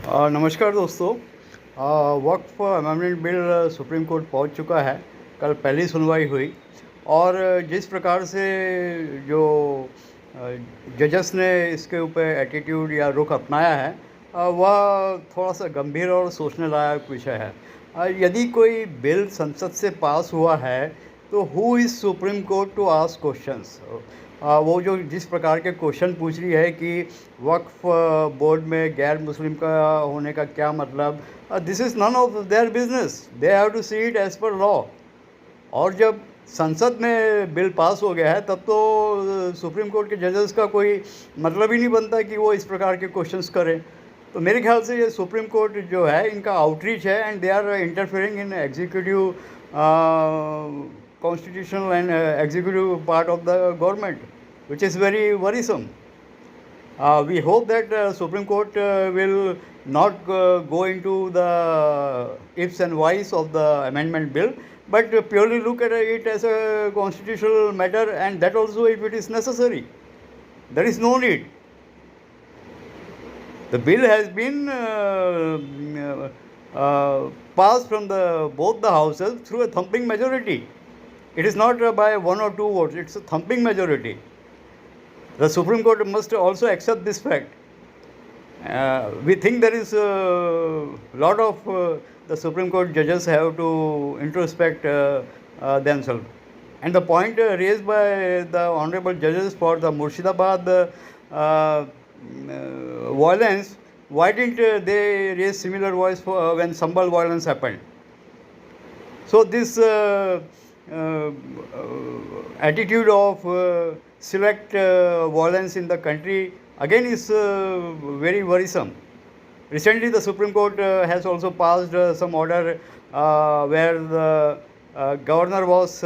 नमस्कार दोस्तों। वक्फ amendment bill supreme court पहुंच चुका है। कल पहली सुनवाई हुई और जिस प्रकार से जो जजेस ने इसके ऊपर एटीट्यूड या रुख अपनाया है, वह थोड़ा सा गंभीर और सोचने लायक विषय है। यदि कोई बिल संसद से पास हुआ है तो who is Supreme Court to ask questions. वो जो जिस प्रकार के क्वेश्चन पूछ रही है कि वक्फ बोर्ड में गैर मुस्लिम का होने का क्या मतलब, this is none of their business, they have to see it as per law. और जब संसद में बिल पास हो गया है तब तो सुप्रीम कोर्ट के जजेस का कोई मतलब ही नहीं बनता कि वो इस प्रकार के क्वेश्चंस करें। तो मेरे ख्याल से ये सुप्रीम कोर्ट जो है इनका आउटरीच है and they are interfering in executive constitutional and executive part of the government, which is very worrisome. We hope that Supreme Court will not go into the ifs and whys of the amendment bill, but purely look at it as a constitutional matter, and that also if it is necessary. There is no need. The bill has been passed from both the houses through a thumping majority. It is not by 1 or 2 votes, it's a thumping majority. The Supreme Court must also accept this fact. We think there is a lot of the Supreme Court judges have to introspect themselves. And the point raised by the honorable judges for the Murshidabad violence, why didn't they raise similar voice for, when Sambal violence happened? So this attitude of select violence in the country again is very worrisome. Recently the Supreme Court has also passed some order where the governor was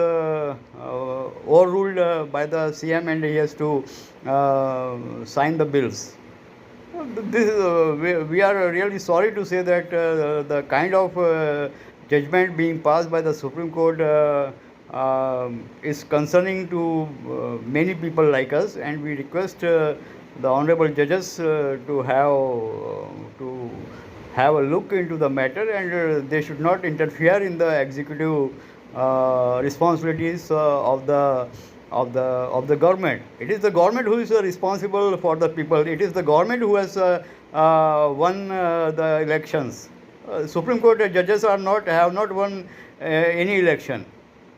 overruled by the CM and he has to sign the bills. This, we are really sorry to say that the kind of judgment being passed by the Supreme Court is concerning to many people like us, and we request the honorable judges to have a look into the matter, and they should not interfere in the executive responsibilities of the government. It is the government who is responsible for the people. It is the government who has won the elections. Supreme Court judges have not won any election.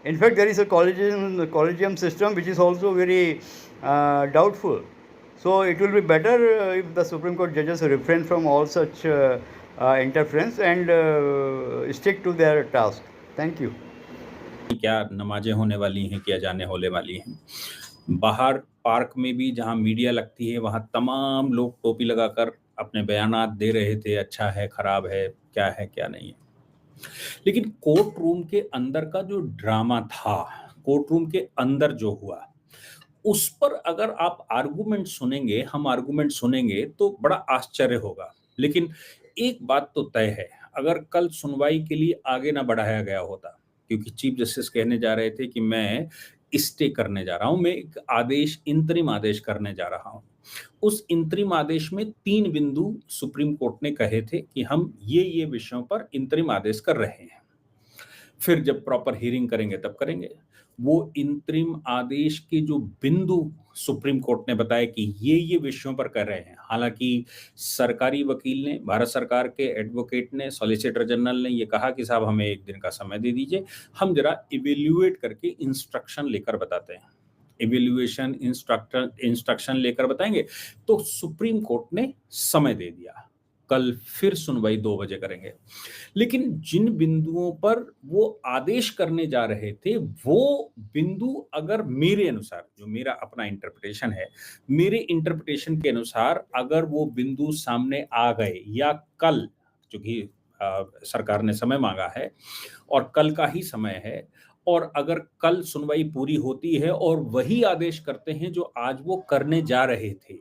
In fact, there is a collegium system which is also very doubtful. So it will be better if the Supreme Court judges refrain from all such interference and stick to their task. Thank you. क्या नमाजें होने वाली हैं, क्या जाने होने वाली हैं। बाहर पार्क में भी जहां मीडिया लगती है वहां तमाम लोग टोपी लगाकर अपने बयानात दे रहे थे, अच्छा है, खराब है, क्या नहीं है। लेकिन कोर्ट रूम के अंदर का जो ड्रामा था, कोर्ट रूम के अंदर जो हुआ, उस पर अगर आप आर्गुमेंट सुनेंगे, हम आर्गुमेंट सुनेंगे तो बड़ा आश्चर्य होगा। लेकिन एक बात तो तय है, अगर कल सुनवाई के लिए आगे ना बढ़ाया गया होता, क्योंकि चीफ जस्टिस कहने जा रहे थे कि मैं स्टे करने जा रहा हूं, मैं एक आदेश, इंतरिम आदेश करने जा रहा हूं। उस इंतरिम आदेश में 3 बिंदु सुप्रीम कोर्ट ने कहे थे कि हम ये विषयों पर इंतरिम आदेश कर रहे हैं। फिर जब प्रॉपर हियरिंग करेंगे तब करेंगे। वो इंतरिम आदेश के जो बिंदु सुप्रीम कोर्ट ने बताया कि ये विषयों पर कर रहे हैं। हालांकि सरकारी वकील ने, भारत सरकार के एडवोकेट ने, सॉलिसिटर जनरल ने ये कहा कि साहब हमें 1 दिन का समय दे दीजिए, हम जरा इवेल्युएट करके इंस्ट्रक्शन लेकर बताते हैं। इवेल्युएशन इंस्ट्रक्शन लेकर बताएंगे। तो सुप्रीम कोर्ट ने समय दे दिया, कल फिर सुनवाई 2 बजे करेंगे। लेकिन जिन बिंदुओं पर वो आदेश करने जा रहे थे, वो बिंदु अगर मेरे अनुसार, जो मेरा अपना इंटरप्रिटेशन है, मेरे इंटरप्रिटेशन के अनुसार अगर वो बिंदु सामने आ गए या कल, चूंकि सरकार ने समय मांगा है और कल का ही समय है, और अगर कल सुनवाई पूरी होती है और वही आदेश करते हैं जो आज वो करने जा रहे थे,